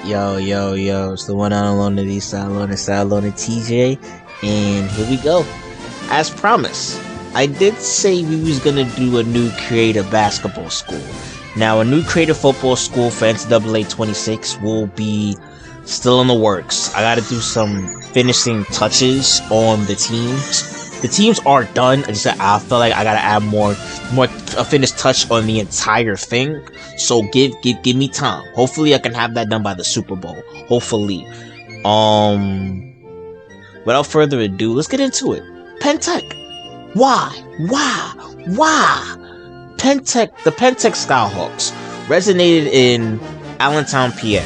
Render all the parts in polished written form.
Yo, it's the one out on the east side, on the side, on the TJ, and here we go. As promised, I did say we was gonna do a new creative basketball school. Now, a new creative football school for NCAA 26 will be still in the works. I gotta do some finishing touches on the teams. The teams are done. I feel like I gotta add more a finished touch on the entire thing. So give me time. Hopefully, I can have that done by the Super Bowl. Hopefully. Without further ado, let's get into it. Penn Tech. Why? Penn Tech. The Penn Tech Skyhawks resonated in Allentown, PA,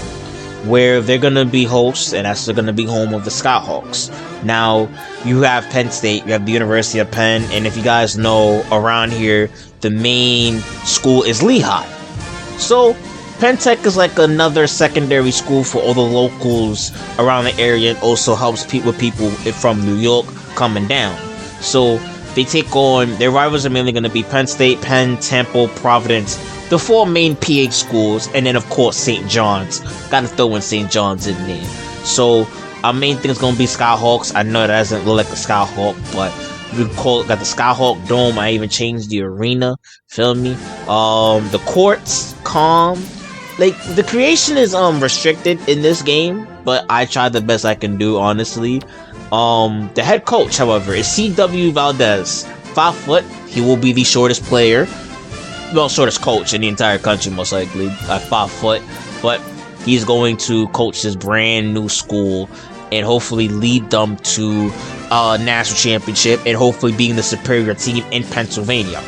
where they're gonna be hosts, and that's gonna be home of the Skyhawks. Now, you have Penn State, you have the University of Penn, and if you guys know, around here, the main school is Lehigh. So, Penn Tech is like another secondary school for all the locals around the area, and also helps people from New York coming down. So, they take on, their rivals are mainly going to be Penn State, Penn, Temple, Providence, the four main PA schools, and then of course St. John's. Gotta throw in St. John's in there. So our main thing is gonna be Skyhawks. I know that doesn't look like a Skyhawk, but we call it, got the Skyhawk Dome. I even changed the arena. Feel me? The courts, calm. Like, the creation is restricted in this game, but I tried the best I can do, honestly. The head coach, however, is C.W. Valdez. 5 foot. He will be the shortest player. Well, shortest coach in the entire country, most likely, at 5 foot. But he's going to coach this brand new school and hopefully lead them to a national championship and hopefully being the superior team in Pennsylvania.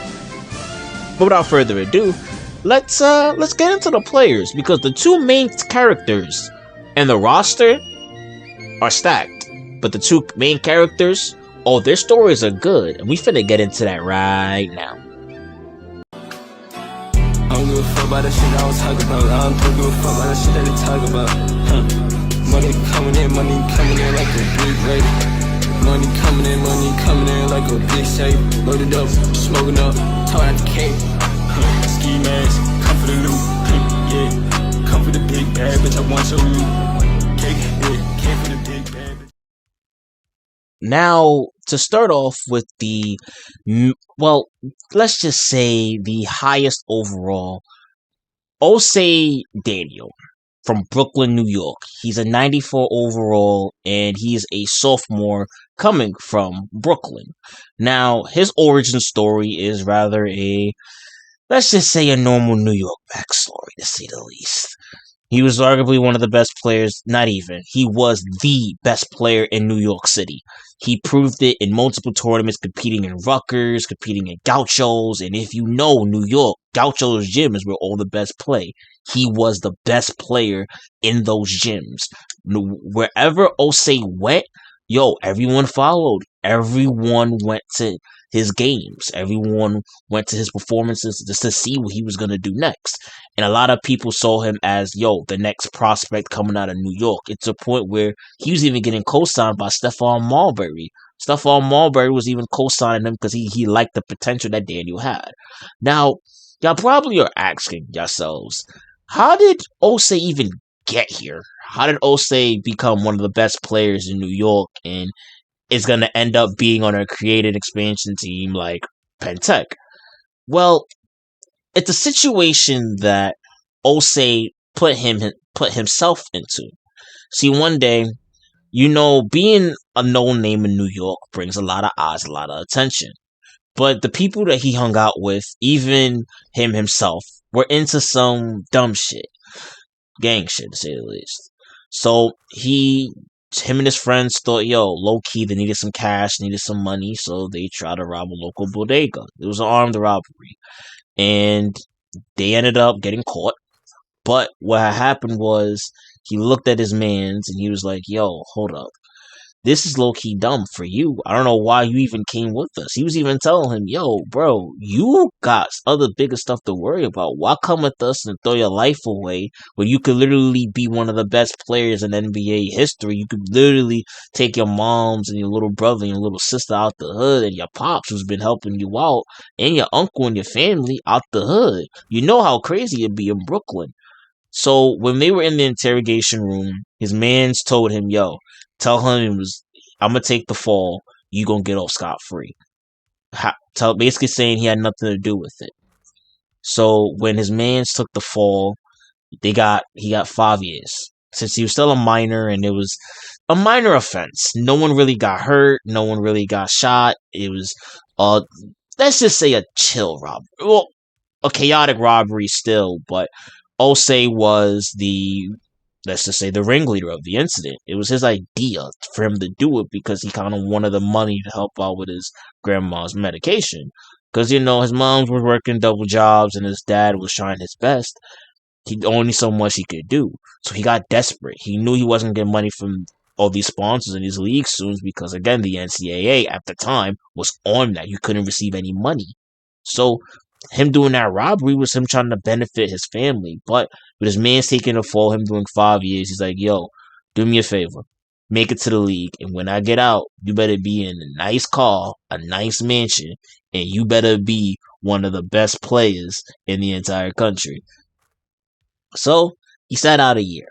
But without further ado, let's get into the players, because the two main characters in the roster are stacked. But the two main characters, their stories are good, and we finna get into that right now. I don't give a fuck about that shit I was talking about. I don't give a fuck about that shit that they talk about. Money coming in like a big rate. Money coming in like a big safe. Loaded up, smoking up, talking at the cake. Ski mask, come for the loot. Yeah, come for the big bag, bitch. I want your loot. Cake, yeah, came for the big bag, bitch. Now, to start off with the, well, let's just say the highest overall, Osei Daniel from Brooklyn, New York. He's a 94 overall, and he's a sophomore coming from Brooklyn. Now, his origin story is rather let's just say a normal New York backstory, to say the least. He was arguably one of the best players, he was the best player in New York City. He proved it in multiple tournaments, competing in Rutgers, competing in Gauchos, and if you know New York, Gauchos gym is where all the best play. He was the best player in those gyms. Wherever Osei went, everyone followed. Everyone went to his games. Everyone went to his performances just to see what he was going to do next. And a lot of people saw him as, the next prospect coming out of New York. It's a point where he was even getting co-signed by Stephon Marbury. Stephon Marbury was even co-signing him because he liked the potential that Daniel had. Now, y'all probably are asking yourselves, how did Osei even get here? How did Osei become one of the best players in New York and is going to end up being on a created expansion team like Penn Tech? Well, it's a situation that Osei put himself into. See, one day, being a known name in New York brings a lot of eyes, a lot of attention. But the people that he hung out with, even him himself, were into some dumb shit. Gang shit, to say the least. So, him and his friends thought, low-key, they needed some cash, needed some money, so they tried to rob a local bodega. It was an armed robbery. And they ended up getting caught. But what happened was, he looked at his mans, and he was like, hold up. This is low-key dumb for you. I don't know why you even came with us. He was even telling him, bro, you got other bigger stuff to worry about. Why come with us and throw your life away when you could literally be one of the best players in NBA history? You could literally take your moms and your little brother and your little sister out the hood, and your pops who's been helping you out, and your uncle and your family out the hood. You know how crazy it'd be in Brooklyn. So when they were in the interrogation room, his mans told him, "Yo, tell him I'm gonna take the fall. You gonna get off scot free." Basically saying he had nothing to do with it. So when his mans took the fall, he got 5 years since he was still a minor, and it was a minor offense. No one really got hurt. No one really got shot. It was, uh, let's just say a chill robbery. Well, a chaotic robbery still, but Osei was let's just say the ringleader of the incident. It was his idea for him to do it because he kind of wanted the money to help out with his grandma's medication. Because, his mom was working double jobs and his dad was trying his best. He only so much he could do. So he got desperate. He knew he wasn't getting money from all these sponsors in these leagues soon because, again, the NCAA at the time was on that. You couldn't receive any money. So him doing that robbery was him trying to benefit his family. But with his man taking a fall, him doing 5 years, he's like, "Yo, do me a favor. Make it to the league. And when I get out, you better be in a nice car, a nice mansion, and you better be one of the best players in the entire country." So he sat out a year.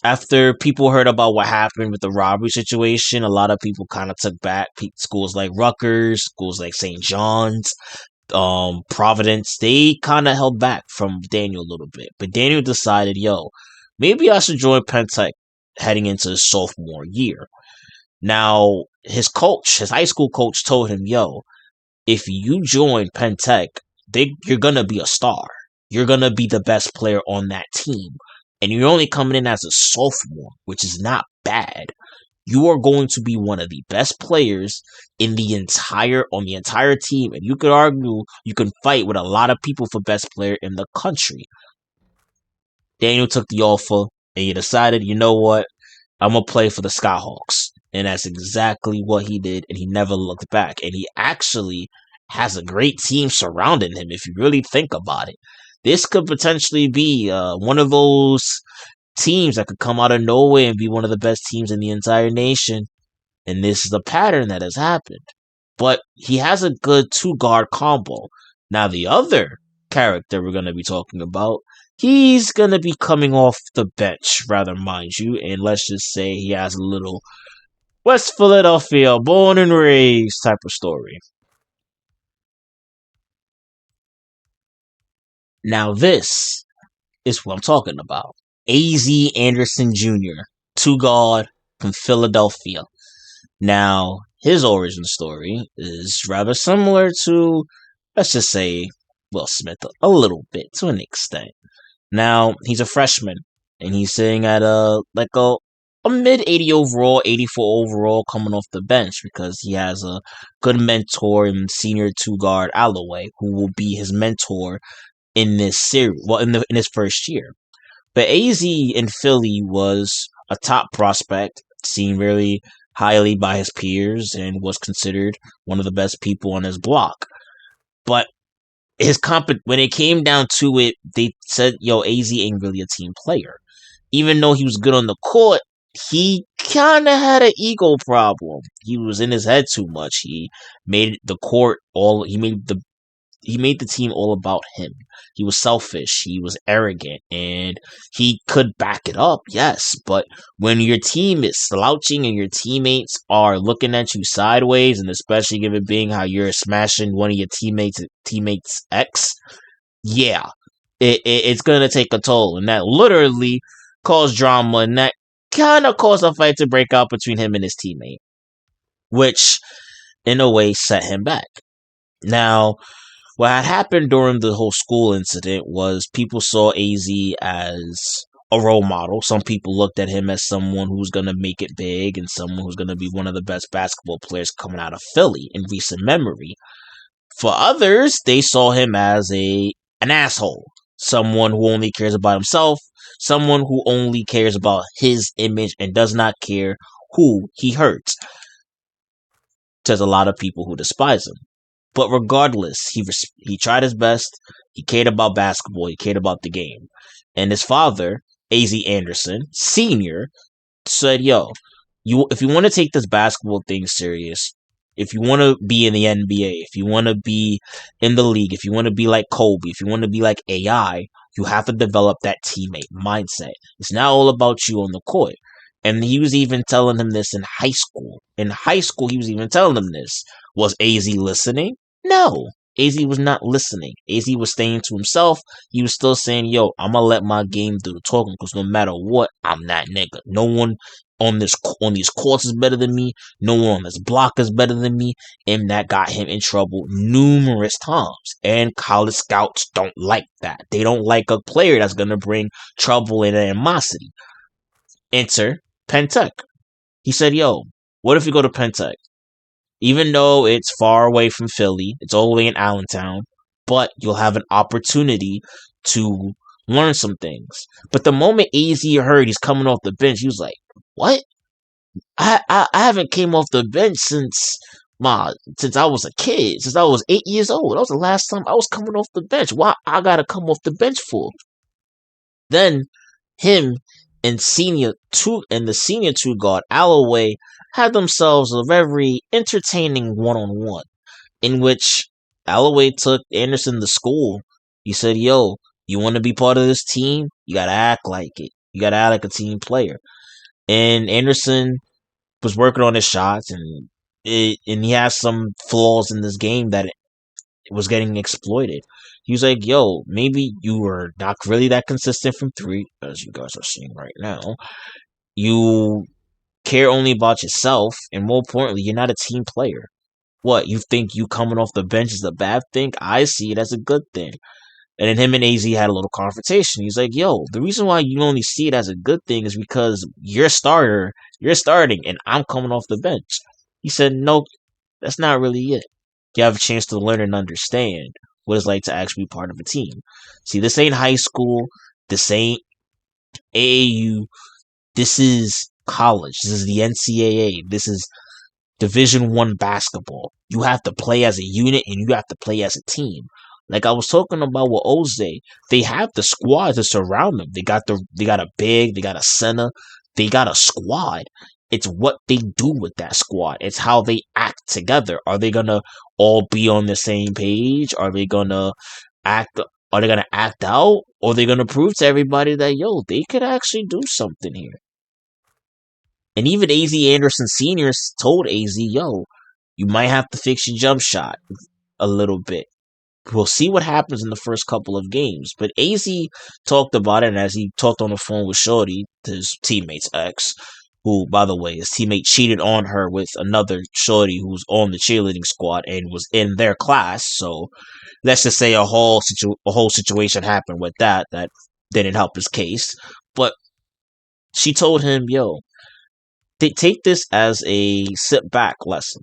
After people heard about what happened with the robbery situation, a lot of people kind of took back. Schools like Rutgers, schools like St. John's, Providence, they kind of held back from Daniel a little bit. But Daniel decided, "Yo, maybe I should join Penn Tech heading into his sophomore year." Now, his high school coach told him, "Yo, if you join Penn Tech, you're going to be a star. You're going to be the best player on that team. And you're only coming in as a sophomore, which is not bad. You are going to be one of the best players on the entire team. And you could argue you can fight with a lot of people for best player in the country." Daniel took the offer and he decided, "You know what? I'm going to play for the Skyhawks." And that's exactly what he did. And he never looked back. And he actually has a great team surrounding him if you really think about it. This could potentially be one of those teams that could come out of nowhere and be one of the best teams in the entire nation. And this is a pattern that has happened. But he has a good two-guard combo. Now, the other character we're going to be talking about, he's going to be coming off the bench, rather, mind you. And let's just say he has a little West Philadelphia, born and raised type of story. Now, this is what I'm talking about. A.Z. Anderson Jr., two-guard from Philadelphia. Now, his origin story is rather similar to, let's just say, Will Smith a little bit, to an extent. Now, he's a freshman, and he's sitting at a mid-80 overall, 84 overall coming off the bench because he has a good mentor in senior two-guard Alloway, who will be his mentor in this series, in his first year. But AZ in Philly was a top prospect, seen really highly by his peers, and was considered one of the best people on his block. But when it came down to it, they said, "Yo, AZ ain't really a team player." Even though he was good on the court, he kind of had an ego problem. He was in his head too much. He made he made the team all about him. He was selfish, he was arrogant, and he could back it up, yes, but when your team is slouching and your teammates are looking at you sideways, and especially given being how you're smashing one of your teammates' ex, yeah, it's gonna take a toll, and that literally caused drama, and that kind of caused a fight to break out between him and his teammate, which in a way set him back. Now, what had happened during the whole school incident was people saw AZ as a role model. Some people looked at him as someone who's going to make it big and someone who's going to be one of the best basketball players coming out of Philly in recent memory. For others, they saw him as an asshole, someone who only cares about himself, someone who only cares about his image and does not care who he hurts. There's a lot of people who despise him. But regardless, he tried his best. He cared about basketball. He cared about the game. And his father, A.Z. Anderson, Sr., said, "Yo, if you want to take this basketball thing serious, if you want to be in the NBA, if you want to be in the league, if you want to be like Kobe, if you want to be like AI, You have to develop that teammate mindset. It's not all about you on the court. And he was even telling him this in high school. In high school, he was even telling him this. Was AZ listening? No. AZ was not listening. AZ was staying to himself. He was still saying, yo, I'm going to let my game do the talking because no matter what, I'm that nigga. No one on these courts is better than me. No one on this block is better than me. And that got him in trouble numerous times. And college scouts don't like that. They don't like a player that's going to bring trouble and animosity. Enter Penn. He said, yo, what if we go to Penn? Even though it's far away from Philly, it's all the way in Allentown, but you'll have an opportunity to learn some things. But the moment AZ heard he's coming off the bench, he was like, what? I haven't came off the bench since I was a kid, since I was 8 years old. That was the last time I was coming off the bench. Why I gotta come off the bench for? Then him and the senior two guard Alloway had themselves a very entertaining one-on-one in which Alloway took Anderson to school. He said, yo, you want to be part of this team? You got to act like it. You got to act like a team player. And Anderson was working on his shots, and he has some flaws in this game that it was getting exploited. He was like, yo, maybe you were not really that consistent from three, as you guys are seeing right now. You care only about yourself, and more importantly, you're not a team player. What, you think you coming off the bench is a bad thing? I see it as a good thing. And then him and AZ had a little confrontation. He's like, yo, the reason why you only see it as a good thing is because you're starting, and I'm coming off the bench. He said, nope, that's not really it. You have a chance to learn and understand what it's like to actually be part of a team. See, this ain't high school. This ain't AAU. This is college. This is the NCAA. This is Division I basketball. You have to play as a unit and you have to play as a team. Like I was talking about with Oze, they have the squad to surround them. They got a big, they got a center, they got a squad. It's what they do with that squad. It's how they act together. Are they gonna all be on the same page? Are they gonna act out? Or are they gonna prove to everybody that yo, they could actually do something here? And even AZ Anderson Sr. told AZ, yo, you might have to fix your jump shot a little bit. We'll see what happens in the first couple of games. But AZ talked about it, and as he talked on the phone with Shorty, his teammate's ex, who, by the way, his teammate cheated on her with another Shorty who's on the cheerleading squad and was in their class. So let's just say a whole situation happened with that didn't help his case. But she told him, yo, they take this as a sit back lesson.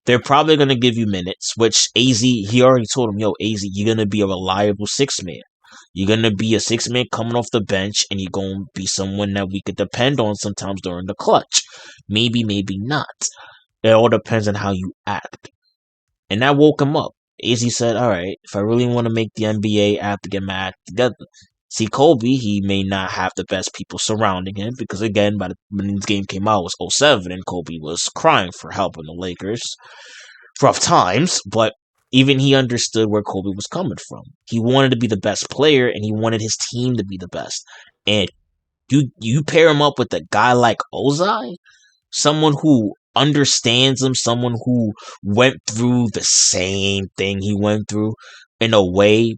They're probably going to give you minutes, which AZ, he already told him, yo, AZ, you're going to be a reliable six-man. You're going to be a six-man coming off the bench, and you're going to be someone that we could depend on sometimes during the clutch. Maybe, maybe not. It all depends on how you act. And that woke him up. AZ said, all right, if I really want to make the NBA, I have to get my act together. See, Kobe, he may not have the best people surrounding him because, again, when this game came out, it was 07, and Kobe was crying for help in the Lakers. Rough times, but even he understood where Kobe was coming from. He wanted to be the best player, and he wanted his team to be the best. And you pair him up with a guy like Ozai, someone who understands him, someone who went through the same thing he went through, in a way,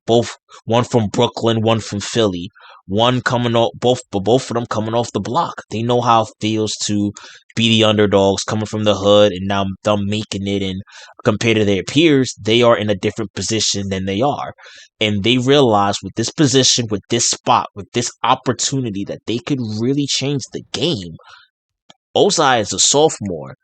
one from Brooklyn, one from Philly, both of them coming off the block. They know how it feels to be the underdogs coming from the hood, and now them making it. And compared to their peers, they are in a different position than they are, and they realize with this position, with this spot, with this opportunity, that they could really change the game. Ozai is a sophomore.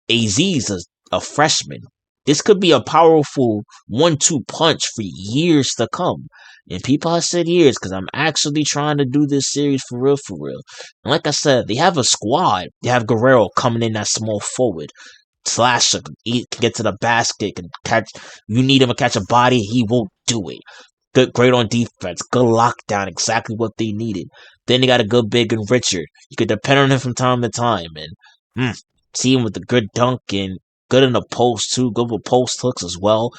AZ is a freshman. This could be a powerful 1-2 punch for years to come. And people have said years because I'm actually trying to do this series for real, for real. And like I said, they have a squad. They have Guerrero coming in that small forward. Slasher can get to the basket, can catch. You need him to catch a body, he will do it. Great on defense, good lockdown, exactly what they needed. Then they got a good big and Richard. You could depend on him from time to time, and see him with the good dunk and good in the post too, good with post hooks as well.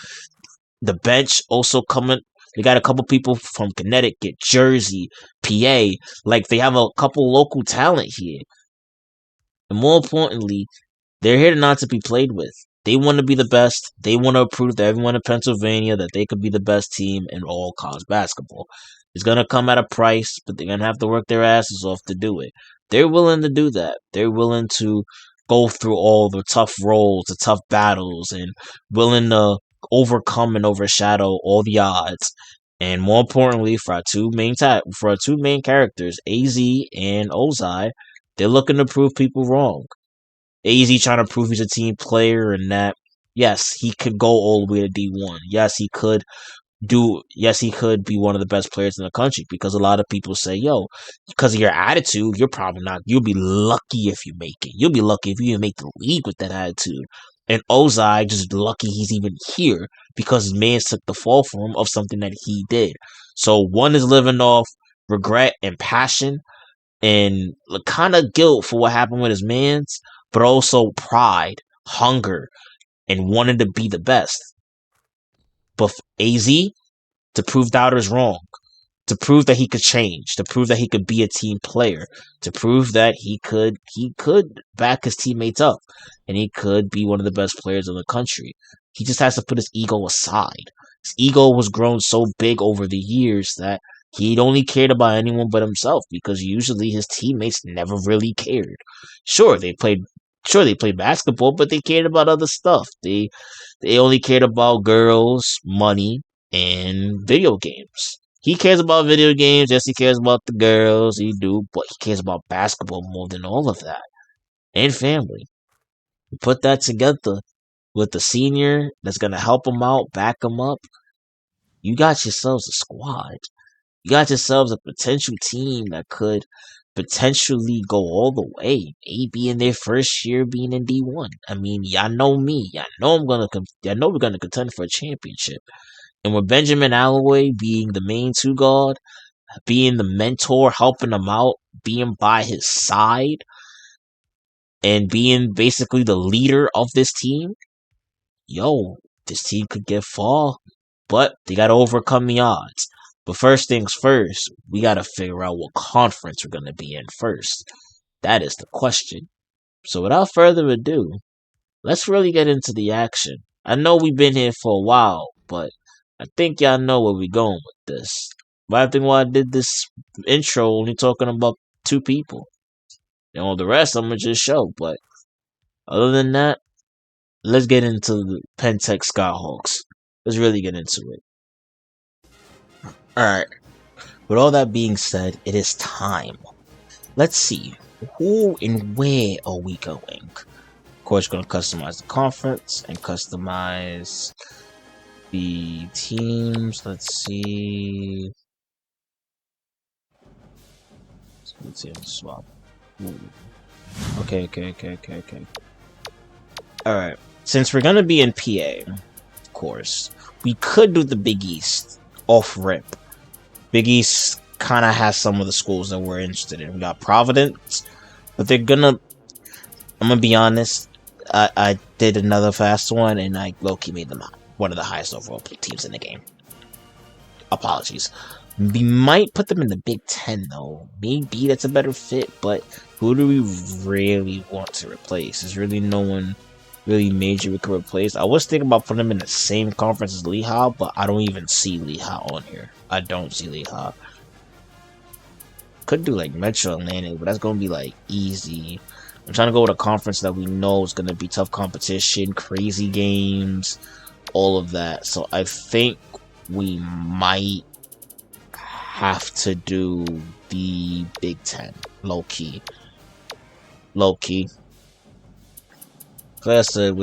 The bench also coming. They got a couple people from Connecticut, Jersey, PA. Like, they have a couple local talent here. And more importantly, they're here not to be played with. They want to be the best. They want to prove to everyone in Pennsylvania that they could be the best team in all college basketball. It's going to come at a price, but they're going to have to work their asses off to do it. They're willing to do that. They're willing to go through all the tough roles, the tough battles, and willing to overcome and overshadow all the odds. And more importantly, for our two main characters, AZ and Ozai, they're looking to prove people wrong. AZ trying to prove he's a team player and that, yes, he could go all the way to D1. Yes, he could be one of the best players in the country, because a lot of people say, yo, because of your attitude, you're probably not, you'll be lucky if you make it. You'll be lucky if you even make the league with that attitude. And Ozai just lucky he's even here because his man took the fall for him of something that he did. So one is living off regret and passion and kind of guilt for what happened with his mans, but also pride, hunger, and wanting to be the best. But AZ, to prove doubters wrong, to prove that he could change, to prove that he could be a team player, to prove that he could back his teammates up, and he could be one of the best players in the country. He just has to put his ego aside. His ego was grown so big over the years that he only cared about anyone but himself, because usually his teammates never really cared. Sure, they played basketball, but they cared about other stuff. They only cared about girls, money, and video games. He cares about video games. Yes, he cares about the girls. He do, but he cares about basketball more than all of that, and family. You put that together with the senior that's gonna help him out, back him up. You got yourselves a squad. You got yourselves a potential team that could potentially go all the way. Maybe in their first year being in D1. I mean, y'all know me. Y'all know we're gonna contend for a championship. And with Benjamin Alloway being the main two guard, being the mentor, helping him out, being by his side, and being basically the leader of this team, yo, this team could get far. But they gotta overcome the odds. But first things first, we gotta figure out what conference we're gonna be in first. That is the question. So without further ado, let's really get into the action. I know we've been here for a while, but I think y'all know where we're going with this. But I think why I did this intro only talking about two people. And all the rest I'm gonna just show. But other than that, let's get into the Penn Tech Skyhawks. Let's really get into it. Alright. With all that being said, it is time. Let's see. Who and where are we going? Of course, we're going to customize the conference and customize the teams. Let's see. Let's see. Swap. Ooh. Okay. Alright. Since we're going to be in PA, of course, we could do the Big East off rip. Big East kind of has some of the schools that we're interested in. We got Providence, but I'm gonna be honest, I did another fast one, and I low-key made them one of the highest overall teams in the game. Apologies. We might put them in the Big Ten, though. Maybe that's a better fit, but who do we really want to replace? There's really no one really major we could replace. I was thinking about putting them in the same conference as Lehigh, but I don't even see Lehigh on here. I don't see Lehigh. Could do like Metro Atlantic, but that's gonna be like easy. I'm trying to go with a conference that we know is gonna be tough competition, crazy games, all of that. So I think we might have to do the Big Ten, low key. Like I said,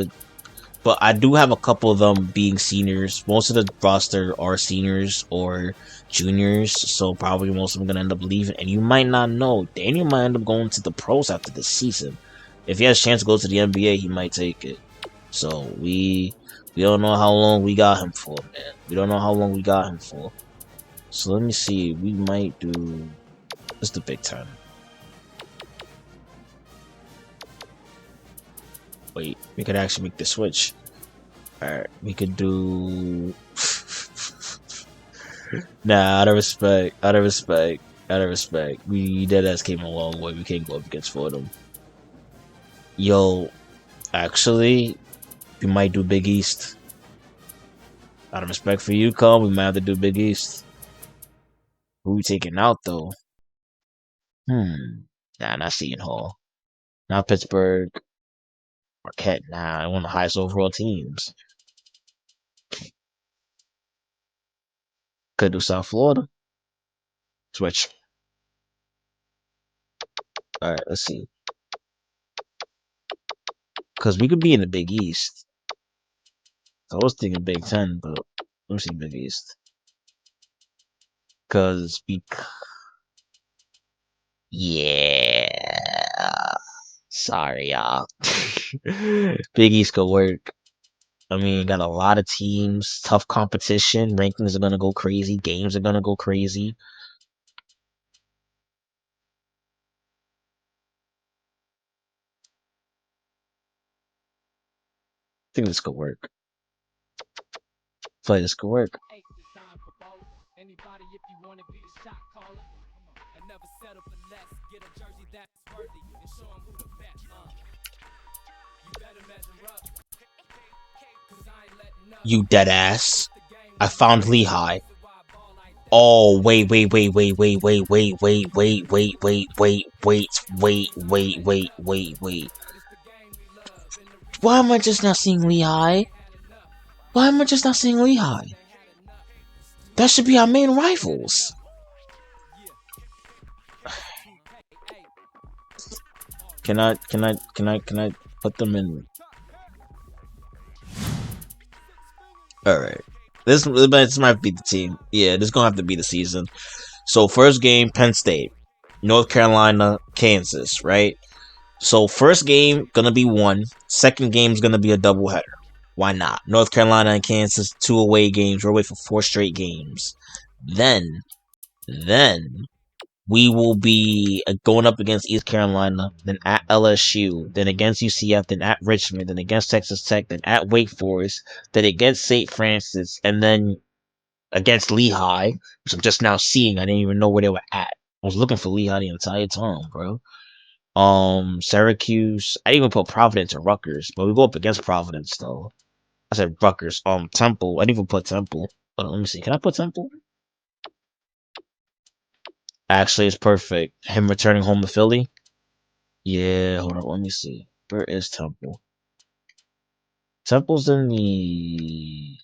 but I do have a couple of them being seniors. Most of the roster are seniors or juniors, so probably most of them are gonna end up leaving. And you might not know, Daniel might end up going to the pros after this season. If he has a chance to go to the NBA, he might take it. So we don't know how long we got him for, man. We don't know how long we got him for. So let me see. We might do just the Big Ten. Wait, we could actually make the switch. Alright, we could do... Nah, out of respect. We dead ass came a long way. We can't go up against Fordham. Yo, actually, we might do Big East. Out of respect for you, Cole, we might have to do Big East. Who we taking out though? Nah, not Seton Hall. Not Pittsburgh. Marquette. Nah, one of the highest overall teams. Could do South Florida. Switch. Alright, let's see. Because we could be in the Big East. I was thinking Big Ten, but let me see Big East. Because yeah. Sorry, y'all. Big East could work. I mean, got a lot of teams, tough competition. Rankings are gonna go crazy. Games are gonna go crazy. I think this could work. I feel like this could work. You dead ass. I found Lehigh. Oh, wait. Why am I just not seeing Lehigh? That should be our main rivals. Can I put them in? Alright. This might be the team. Yeah, this is gonna have to be the season. So first game, Penn State. North Carolina, Kansas, right? So first game gonna be 1. Second game's gonna be a doubleheader. Why not? North Carolina and Kansas, 2 away games. We're away for 4 straight games. Then we will be going up against East Carolina, then at LSU, then against UCF, then at Richmond, then against Texas Tech, then at Wake Forest, then against St. Francis, and then against Lehigh, which I'm just now seeing. I didn't even know where they were at. I was looking for Lehigh the entire time, bro. Syracuse. I didn't even put Providence or Rutgers, but we go up against Providence though. I said Rutgers. Temple. I didn't even put Temple. Let me see. Can I put Temple? Actually, it's perfect. Him returning home to Philly. Yeah, hold on. Let me see. Where is Temple? Temple's in the.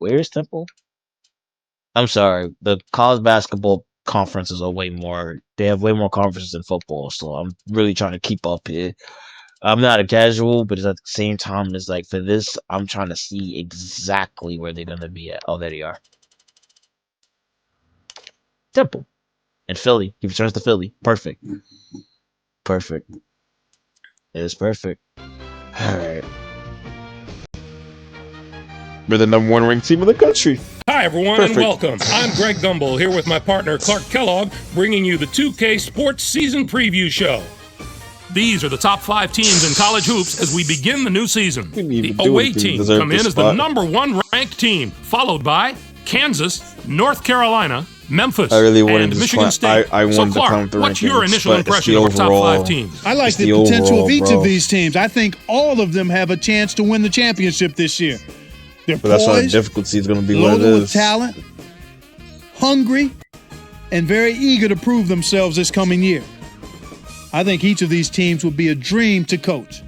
Where is Temple? I'm sorry. The college basketball conferences are way more. They have way more conferences than football, so I'm really trying to keep up here. I'm not a casual, but it's at the same time, it's like for this, I'm trying to see exactly where they're gonna be at. Oh, there they are. Temple and Philly. He returns to Philly. Perfect. It is perfect. All right. We're the #1 ranked team in the country. Hi, everyone, and welcome. I'm Greg Gumbel here with my partner Clark Kellogg, bringing you the 2K Sports Season Preview Show. These are the top 5 teams in college hoops as we begin the new season. The away team come in as the #1 ranked team, followed by Kansas, North Carolina, Memphis, and Michigan State. I so, Clark, what's your initial impression of our top 5 teams? I like the potential of each of these teams. I think all of them have a chance to win the championship this year. They're poised, that's why the difficulty is going to be loaded with talent, hungry, and very eager to prove themselves this coming year. I think each of these teams will be a dream to coach.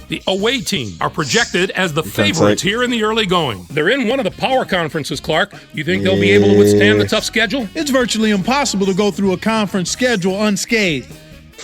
The away team are projected as the favorites here in the early going. They're in one of the power conferences, Clark. You think they'll be able to withstand the tough schedule? It's virtually impossible to go through a conference schedule unscathed.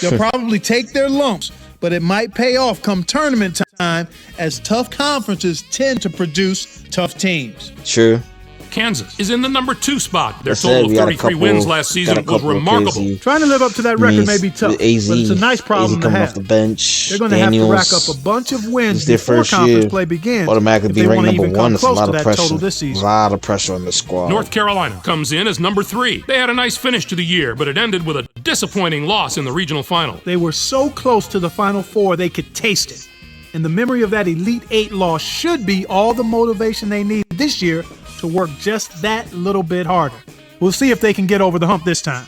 They'll probably take their lumps, but it might pay off come tournament time, as tough conferences tend to produce tough teams. True. Kansas is in the #2 spot. Their total of 33 wins last season was remarkable. Trying to live up to that record may be tough, but it's a nice problem to have. Off the bench. They're going to have to rack up a bunch of wins before conference play begins. Automatically be ranked #1. It's a lot of pressure. This season. A lot of pressure on the squad. North Carolina comes in as #3. They had a nice finish to the year, but it ended with a disappointing loss in the regional final. They were so close to the Final Four they could taste it. And the memory of that Elite Eight loss should be all the motivation they need this year to work just that little bit harder. We'll see if they can get over the hump this time.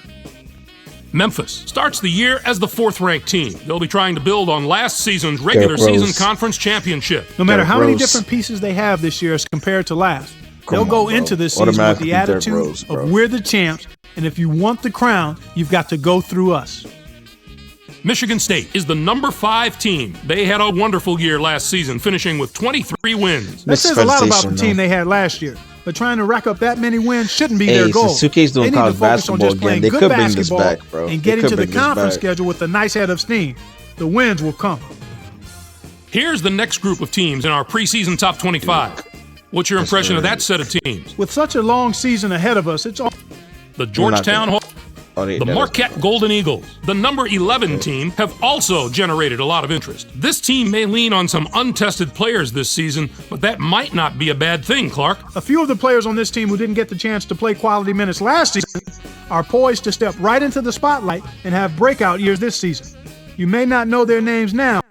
Memphis starts the year as the 4th-ranked team. They'll be trying to build on last season's regular season conference championship. No matter how many different pieces they have this year as compared to last, they'll go into this season with the attitude of we're the champs, and if you want the crown, you've got to go through us. Michigan State is the number 5 team. They had a wonderful year last season, finishing with 23 wins. That says a lot about the team they had last year. But trying to rack up that many wins shouldn't be their goal. Since 2K's doing college basketball again, they could bring this back, bro. And get into the conference schedule with a nice head of steam. The wins will come. Here's the next group of teams in our preseason top 25. What's your impression of that set of teams? With such a long season ahead of us, it's all... The Georgetown, the Marquette Golden Eagles, the number 11 team, have also generated a lot of interest. This team may lean on some untested players this season, but that might not be a bad thing, Clark. A few of the players on this team who didn't get the chance to play quality minutes last season are poised to step right into the spotlight and have breakout years this season. You may not know their names now,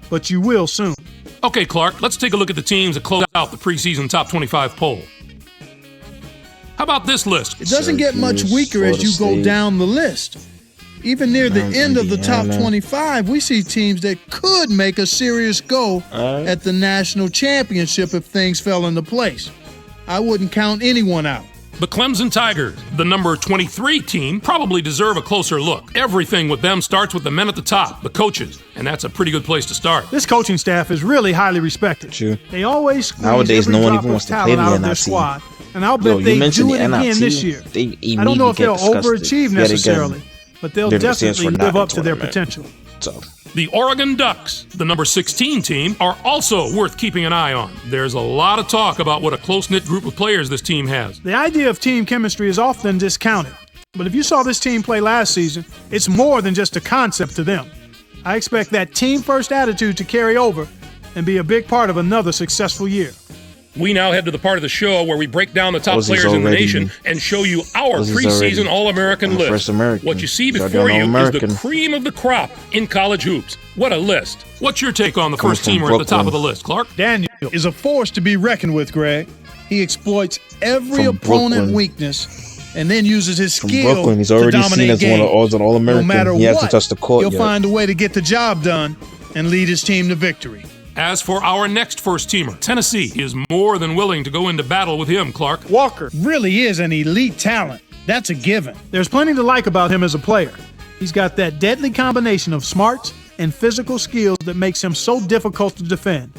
but you will soon. Okay, Clark, let's take a look at the teams that close out the preseason top 25 poll. How about this list? It doesn't get much weaker as you go down the list. Even near the end of the top 25, we see teams that could make a serious go at the national championship if things fell into place. I wouldn't count anyone out. The Clemson Tigers, the number 23 team, probably deserve a closer look. Everything with them starts with the men at the top, the coaches, and that's a pretty good place to start. This coaching staff is really highly respected. True. They always squeeze Nowadays, every no one drop even of wants to play talent the out of their NIT. squad, and I'll bet they do it again this year. I don't know if they'll overachieve necessarily, but they'll definitely live up to their potential. The Oregon Ducks, the number 16 team, are also worth keeping an eye on. There's a lot of talk about what a close-knit group of players this team has. The idea of team chemistry is often discounted, but if you saw this team play last season, it's more than just a concept to them. I expect that team-first attitude to carry over and be a big part of another successful year. We now head to the part of the show where we break down the top players in the nation and show you our preseason All-American list. What you see before you is the cream of the crop in college hoops. What a list. What's your take on the first teamer at the top of the list, Clark? Daniel is a force to be reckoned with, Greg. He exploits every opponent weakness and then uses his skill He's already to dominate seen as one of the All-American. No matter he hasn't touched the court he'll find a way to get the job done and lead his team to victory. As for our next first teamer, Tennessee is more than willing to go into battle with him, Clark. Walker really is an elite talent. That's a given. There's plenty to like about him as a player. He's got that deadly combination of smarts and physical skills that makes him so difficult to defend.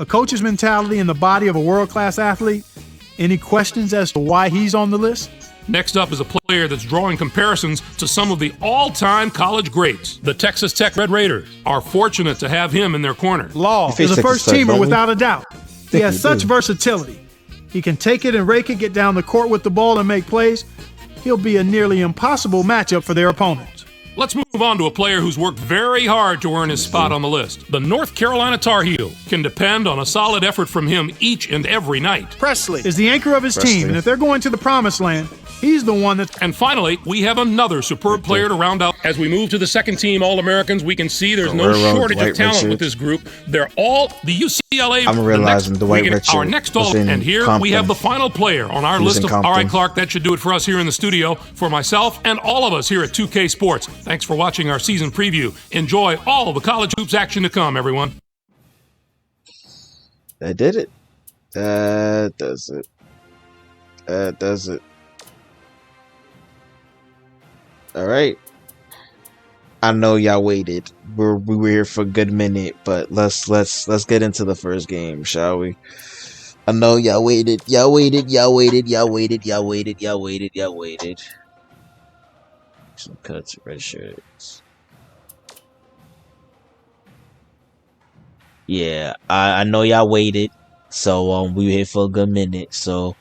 A coach's mentality in the body of a world-class athlete. Any questions as to why he's on the list? Next up is a player that's drawing comparisons to some of the all-time college greats. The Texas Tech Red Raiders are fortunate to have him in their corner. Law is a first-teamer without a doubt. He has such versatility. He can take it and rake it, get down the court with the ball and make plays. He'll be a nearly impossible matchup for their opponents. Let's move on to a player who's worked very hard to earn his spot on the list. The North Carolina Tar Heel can depend on a solid effort from him each and every night. Presley is the anchor of his team, and if they're going to the promised land, he's the one that's... And finally, we have another superb player to round out. As we move to the second team All-Americans, we can see there's no shortage of talent with this group. They're all the UCLA. I'm realizing the white red shirt. Our next all, and here we have the final player on our list of... All right, Clark, that should do it for us here in the studio. For myself and all of us here at 2K Sports, thanks for watching our season preview. Enjoy all the college hoops action to come, everyone. That did it. That does it. That does it. All right. I know y'all waited. We were here for a good minute, but let's get into the first game, shall we? I know y'all waited. Y'all waited. Y'all waited. Y'all waited. Y'all waited. Y'all waited. Y'all waited. Some cuts, red shirts. Yeah, I know y'all waited. So we were here for a good minute. So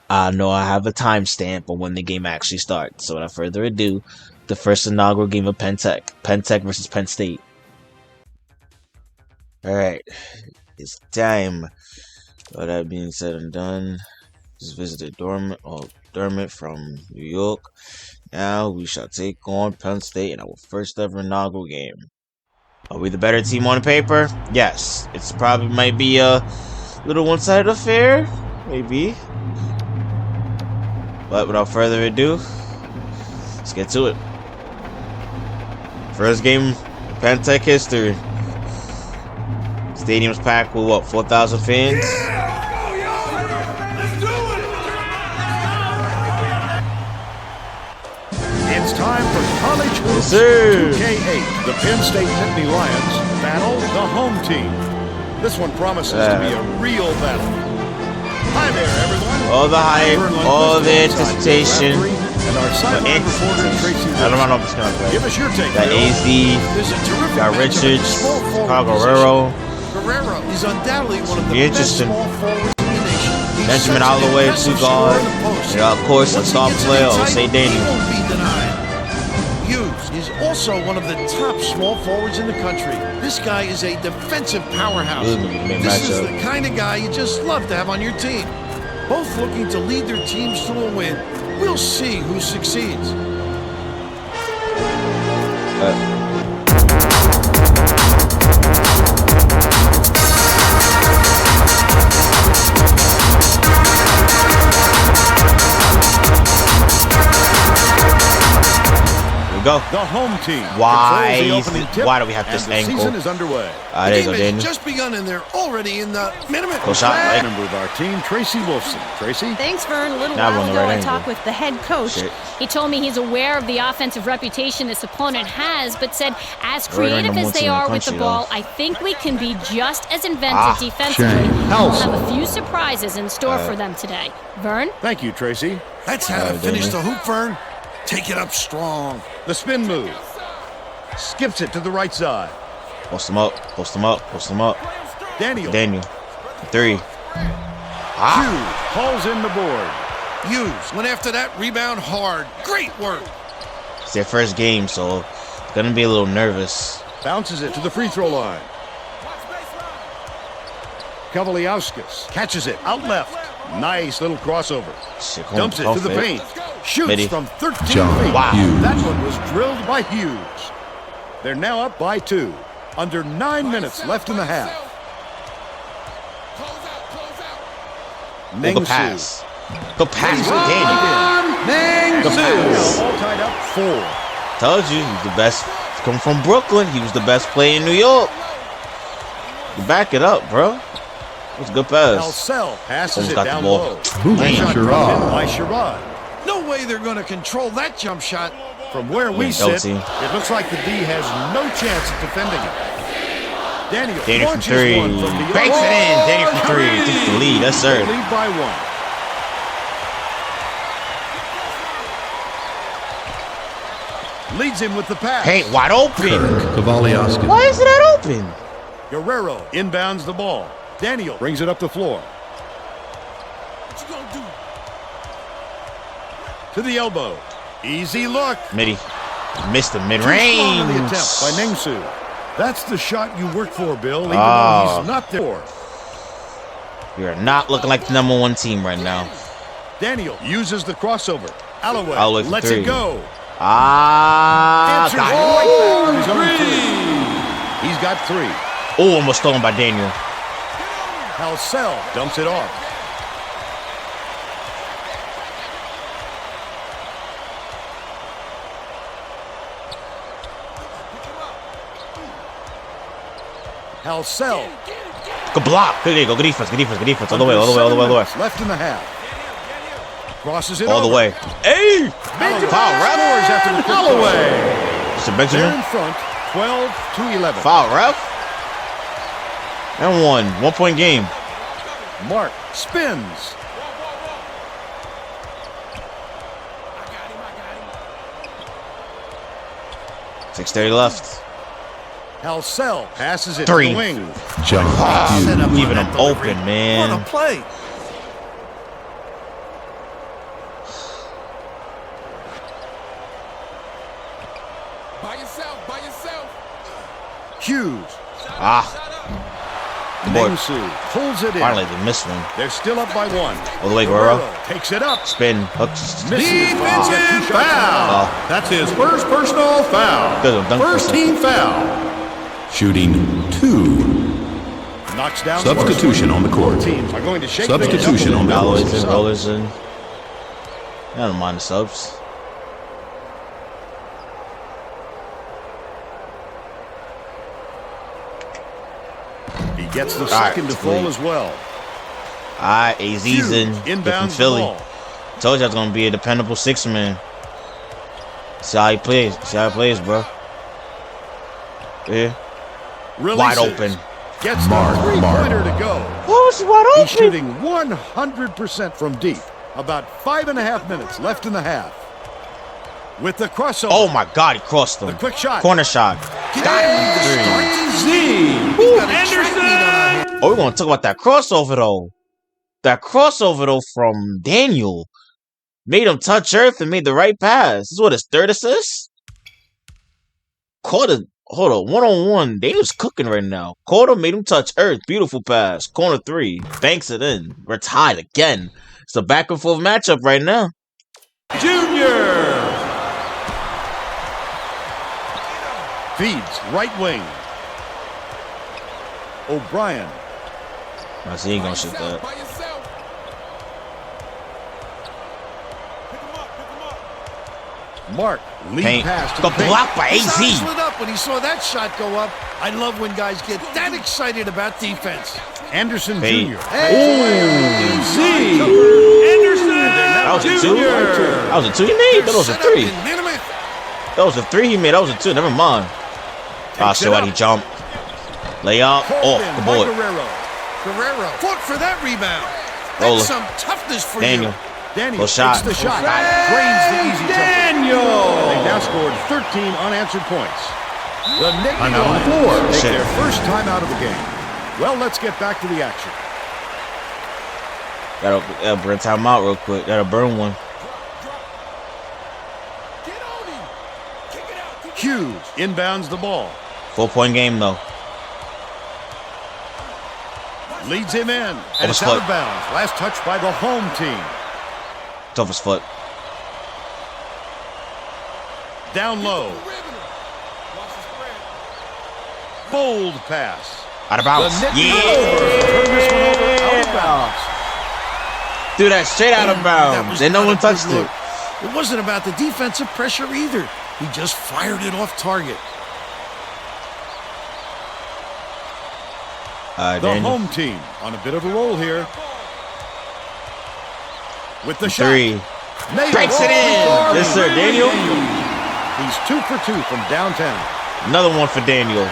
I know I have a timestamp on when the game actually starts. So without further ado, the first inaugural game of Penn Tech versus Penn State. Alright, it's time. All that being said and done, just visited Dermot from New York. Now we shall take on Penn State in our first ever inaugural game. Are we the better team on paper? Yes. It's probably might be a little one-sided affair. Maybe. But without further ado, let's get to it. First game in Penn Tech history. Stadium's packed with what, 4,000 fans? It's time for College Hoops Yes, 2K8. The Penn State Nittany Lions battle the home team. This one promises to be a real battle. Hi there, everyone. All the hype, all the anticipation. And our sideline reporter, Tracy I don't know if it's gonna play. Give us your take. Got Bill. AZ, There's a terrific got matchup at the Richards, small forward Carl position. Guerrero, Guerrero is undoubtedly one of the Be best interesting. small forwards in the nation. He's Benjamin such an Holloway, impressive 2 guard, scorer in the post. and of course a Once he star gets player, it Osei tight, he Daniel. won't be denied. Hughes is also one of the top small forwards in the country. This guy is a defensive powerhouse. This is gonna be a big This is matchup. the kind of guy you just love to have on your team. Both looking to lead their teams to a win. We'll see who succeeds. Go. The home team. Why controls the opening tip, why do we have this and the angle? season is underway. There you go, The game Daniel. has just begun and they're already in the minimum. Go shot, right? Member of our team, Tracy Wolfson. Tracy? Thanks, Vern. A little Now we're while on the ago, right I angle. talked with the head coach. Shit. He told me he's aware of the offensive reputation this opponent has, but said, as We're creative number as one they team in the are with the country, ball, though. I think we can be just as inventive defensively. shame. We'll have a few surprises in store for them today. Vern? Thank you, Tracy. That's how to finish the hoop, Vern. Take it up strong. The spin move. Skips it to the right side. Post him up, post him up, post him up. Daniel. Daniel. 3. Hughes hauls in the board. Hughes went after that rebound hard. Great work. It's their first game, so gonna be a little nervous. Bounces it to the free throw line. Kavaliauskas catches it out left. Nice little crossover. Shit, Dumps it to the paint. Shoots Midi. from 13 John feet. Wow. Hughes. That one was drilled by Hughes. They're now up by 2. Under 9 minutes left in the half. Good pass. Good pass for Daniel. Good pass. All tied up 4. Told you, he's the best. Come from Brooklyn. He was the best player in New York. You back it up, bro. It was a good pass. Alcel passes Almost it got the down ball. low. Ooh, Nice shot Sherrod. dropped in by Sherrod. No way they're going to control that jump shot. From where we double sit, team. it looks like the D has no chance of defending it. Daniel Daniel from launches 3. one from the Banks it in. Daniel from 3. Curry. Takes the lead. Yes, They sir. lead by 1. Leads him with the pass. Hey, wide open. Kavaliauskas. Why is it that open? Guerrero inbounds the ball. Daniel brings it up the floor. To the elbow. Easy look. Midi. Missed the Too strong mid-range. on the attempt by Ningsu. That's the shot you work for, Bill, even Oh. though he's not there. You're not looking like the number 1 team right now. Daniel uses the crossover. Holloway Alloway for lets 3. it go. Got Answers it. right back. He's on 3. He's got 3. Oh, almost stolen by Daniel. Alcel dumps it off. Alcel. Good block. There you go. Good defense. Good defense. Good defense. All the way. All the way. All the way. All the way. Left in the half. Crosses it All the over. way. Hey! Benjamin Foul, ref. scores after the quick Holloway. Mr. They're Benjamin. in front, 12-11. Foul, ref. And 1 point game. Mark spins. .630 left. Alcel passes it 3. to the wing. John Set up on Leaving that him delivery. open, man. What a play. By yourself. Hughes. Boy, Ningsu pulls it in. finally they missed one. They're still up by 1. All the way, Guerrero. Takes it up. Spin. Hooks. Misses. He's got 2 shots. Oh, That's his first personal foul. Good, dunk First for team foul. Shooting 2. Knocks down Substitution on the court. Teams are going to shake Substitution on the court. Rollers in. I don't mind the subs. He gets the second to fall as well. Alright, AZ's in. Inbounds Philly. ball. Told you I was gonna be a dependable 6-man. See how he plays. See how he plays, bro. Yeah. Releases. Wide open. Gets the three-pointer to go. Oh, it's wide open. He's shooting 100% from deep. About 5.5 minutes left in the half. With the crossover. Oh my God, he crossed him. The quick shot. Corner shot. Got Anderson. Oh, we're gonna talk about that crossover though. That crossover though from Daniel made him touch earth and made the right pass. This is what his third assist. Hold on, 1-on-1. Daniel's cooking right now. Carter made him touch earth. Beautiful pass. Corner 3. Banks it in. We're tied again. It's a back and forth matchup right now. Junior feeds right wing. O'Brien. I see he ain't gonna shoot that. Mark lead Paint. pass to The the paint. block by His AZ. eyes lit up when he saw that shot go up. I love when guys get that excited about defense. Anderson Paint. Jr. That was a 2? That was a 2 he made? That was a 3. That was a 3 he made. That was a 2. Never mind. Ah, so why he jumped. Layup. Oh, good boy. Guerrero fought for that rebound. Roller. That's some toughness for Daniel. you. Daniel Little shot. takes the shot. Drains the easy jumper. They've now scored 13 unanswered points. The Nittany Lions take their first time out of the game. Well, let's get back to the action. Gotta burn time out real quick. Gotta burn one. Hughes inbounds the ball. 4-point game though. Leads him in. Off And his it's out foot. of bounds. Last touch by the home team. It's off his foot. Down low. Bold pass. Out of bounds. The Nittany Yeah. Turn this one over out of bounds. Threw that straight out of That bounds. was And no not one a good touched look. it. It wasn't about the defensive pressure either. He just fired it off target. The Daniel. home team on a bit of a roll here. With the 3. shot. Nailed. Breaks it in. Yes, sir, Daniel. He's 2 for 2 from downtown. Another one for Daniel.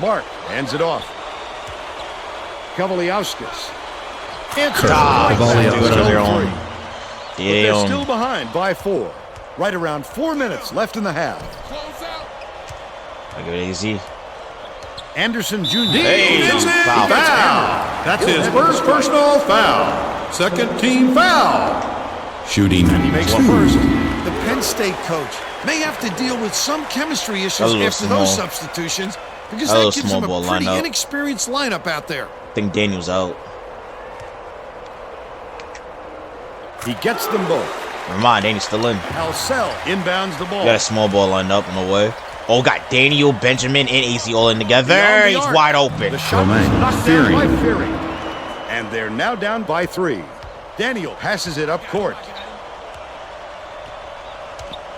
Mark hands it off. Kavaliauskas. They're still behind by 4. Right around 4 minutes left in the half. I give it AZ. Anderson Jr. Hey, foul. That's his first personal foul. Second team foul. Shooting He makes the 2. first. The Penn State coach may have to deal with some chemistry issues That was a little after those small. substitutions because That that was gives small him a ball pretty lineup. inexperienced lineup out there. I think Daniel's out. He gets them both. Never mind, Daniel's still in. Alcel inbounds the ball. Got a small ball lined up in the way. Oh, got Daniel, Benjamin, and AC all in together. Beyond the He's arc. wide open. The shot was knocked down by Fearing. And they're now down by 3. Daniel passes it up court.